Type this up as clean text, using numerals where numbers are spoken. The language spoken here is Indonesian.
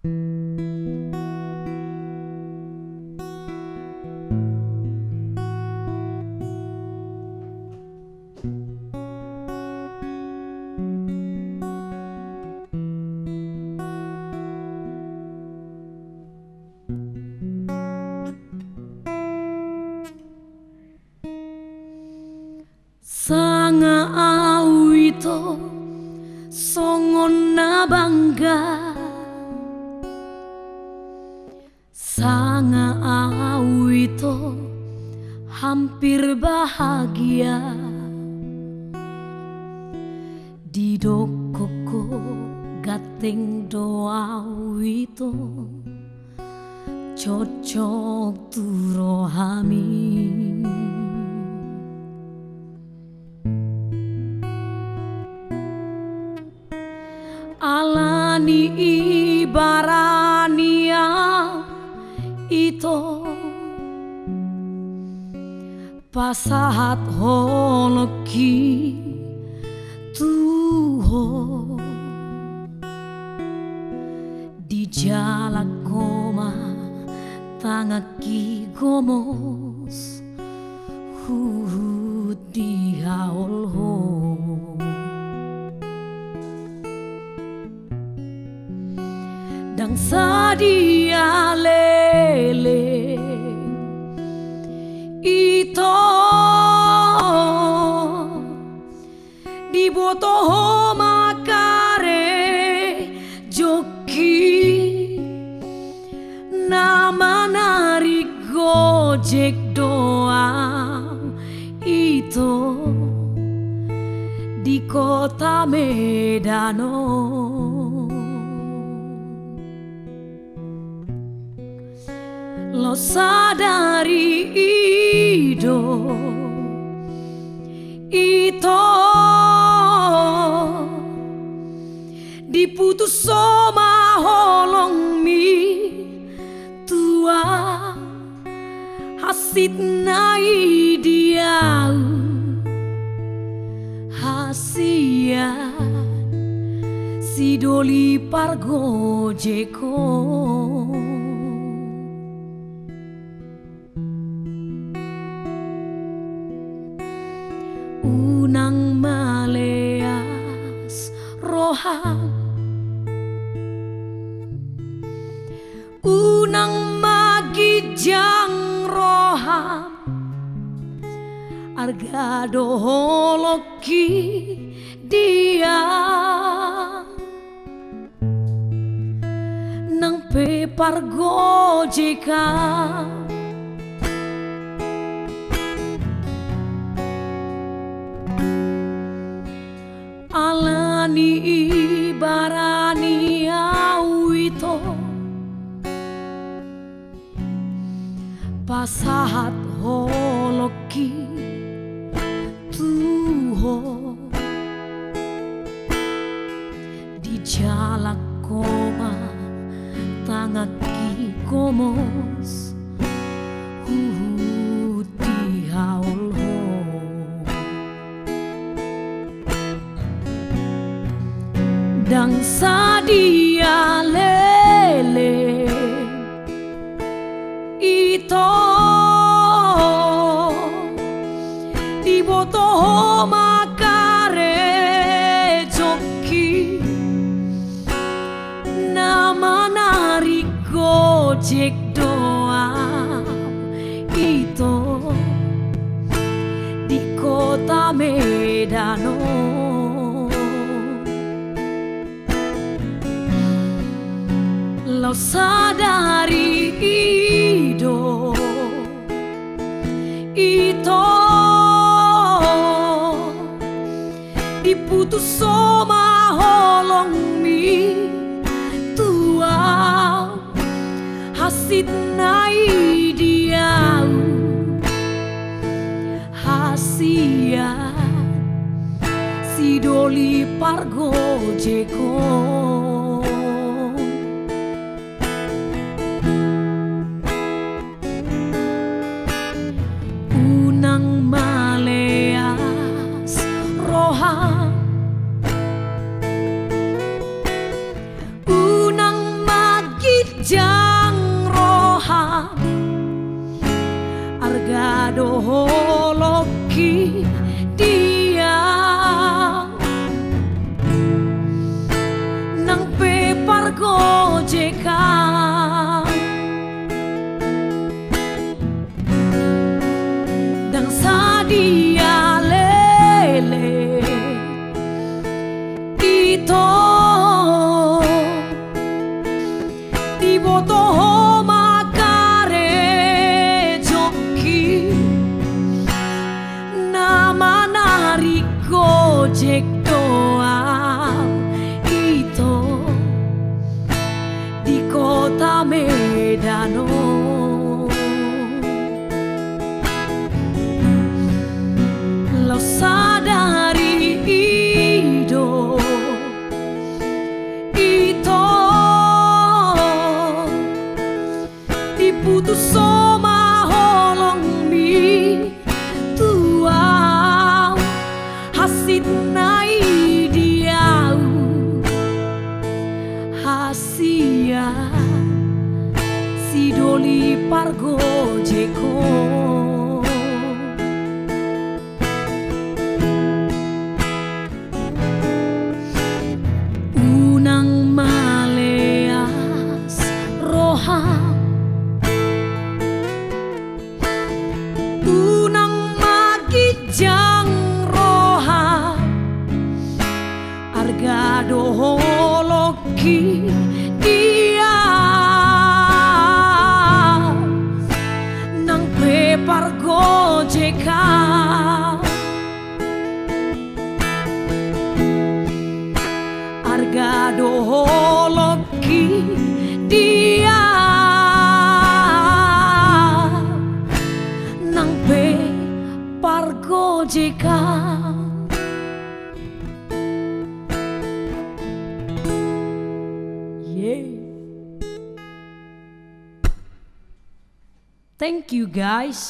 Sanga awito songona bangga, sanga awito hampir bahagia. Di dokoko gateng doa wito cocok turohami. Alani ibarania ito pasahat holoki tuho di jalak koma tangaki gomos hurut di haul ho. Dang sadia lele ito di boto makare joki nama narik gojek doa itu di kota Medano. Lo sadari ido ito diputus sama holong mi tua hasit nai dia hasian si doli pargo jeko. Unang maleas roham, unang magijang roham, argado holoki dia nang pepar gojekam. Alani ibarani awito pasahat holoki tuho di jalak koma tangaki komos di haul ho. Dang sadia lele ito di boto makare joki nama narik gojek doa itu di kota Medano. Lo sadari ido ito diputus sama holong mi tua hasit nai dia hasian si doli pargo jeko. Unang maleas roham, unang mag kijang roham argado holoki dia nang pepar gojekan dan sadia lele ito iboto makare joki nama nari gojek doa itu di kota Medano. Lo sadari ido itu diputus sama holong mi tua hasit nai diau hasia si doli pargo jeko unang maleas roham unang magijang roham argado holoki dia nang pepar gojeka argado holoki dia nang pepar gojeka. Thank you guys.